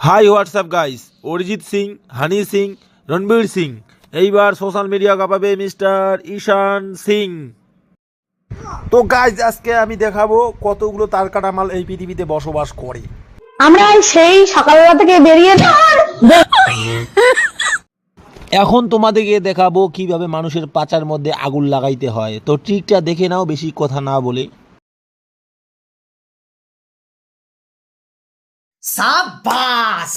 High WhatsApp guys, Arijit Singh, Honey Singh, Ranveer Singh, এইবার social media কাঁপাবে mister Ishaan Singh. তো গাইস, আজকে আমি দেখাবো কতগুলো তারকাটা মাল এই পৃথিবীতে বসবাস করে। আমরা সেই সকালবেলা থেকে বেরিয়ে এখন তোমাদেরকে দেখাবো কিভাবে মানুষের পাচার মধ্যে আগুন লাগাইতে হয়। তো ট্রিকটা দেখে নাও বেশি কথা না বলে। সাবাস।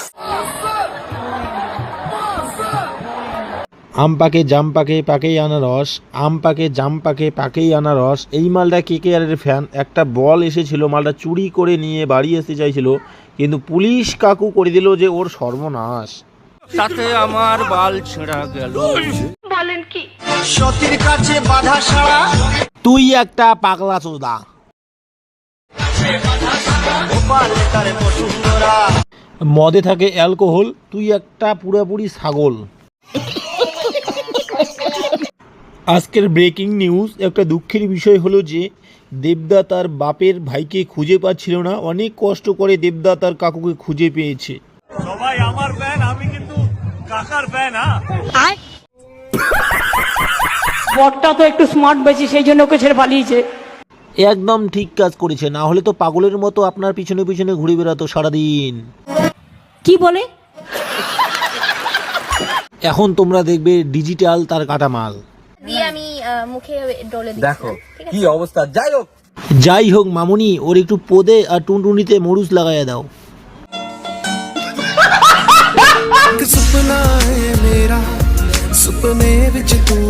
আম পাকে জাম পাকে পাকেই আনারস, আম পাকে জাম পাকে পাকেই আনারস। এই মালটা কেকেআরের ফ্যান। একটা বল এসেছিল, মালটা চুরি করে নিয়ে বাড়ি আসতে চাইছিল, কিন্তু পুলিশ কাকু করে দিল যে ওর সর্বনাশ। তাতে আমার বাল ছেঁড়া গেল। বলেন কি সতীর কাছে বাধা সারা। তুই একটা পাগলা চোদা। মদে থাকে অ্যালকোহল, তুই একটা পুরোপুরি ছাগল। আজকের ব্রেকিং নিউজ, একটা দুঃখের বিষয় হলো যে দেবদা তার বাপের ভাইকে খুঁজে পাচ্ছিল না। অনেক কষ্ট করে দেবদা তার কাকুকে খুঁজে পেয়েছে। সবাই আমার ফ্যান, আমি কিন্তু কাকার ফ্যান। বটটা তো একটু স্মার্ট বেশি, সেই জন্য ওকে ছেড়ে পালিয়েছে। একদম ঠিক কাজ করেছে, না হলে তো পাগলের মতো আপনার পিছনে পিছনে ঘুরে বেড়াতো সারাদিন। কি বলে? এখন তোমরা দেখবে ডিজিটাল তার কাটা মাল। দিয়ে আমি মুখে ডলে দিই। দেখো কি অবস্থা। যাই হোক মামুনি, ওর একটু পোদে আর টুনটুনিতে মরুচ লাগাইয়া দাও। ਸੁਪਨਾ ਹੈ ਮੇਰਾ ਸੁਪਨੇ ਵਿੱਚ ਤੂੰ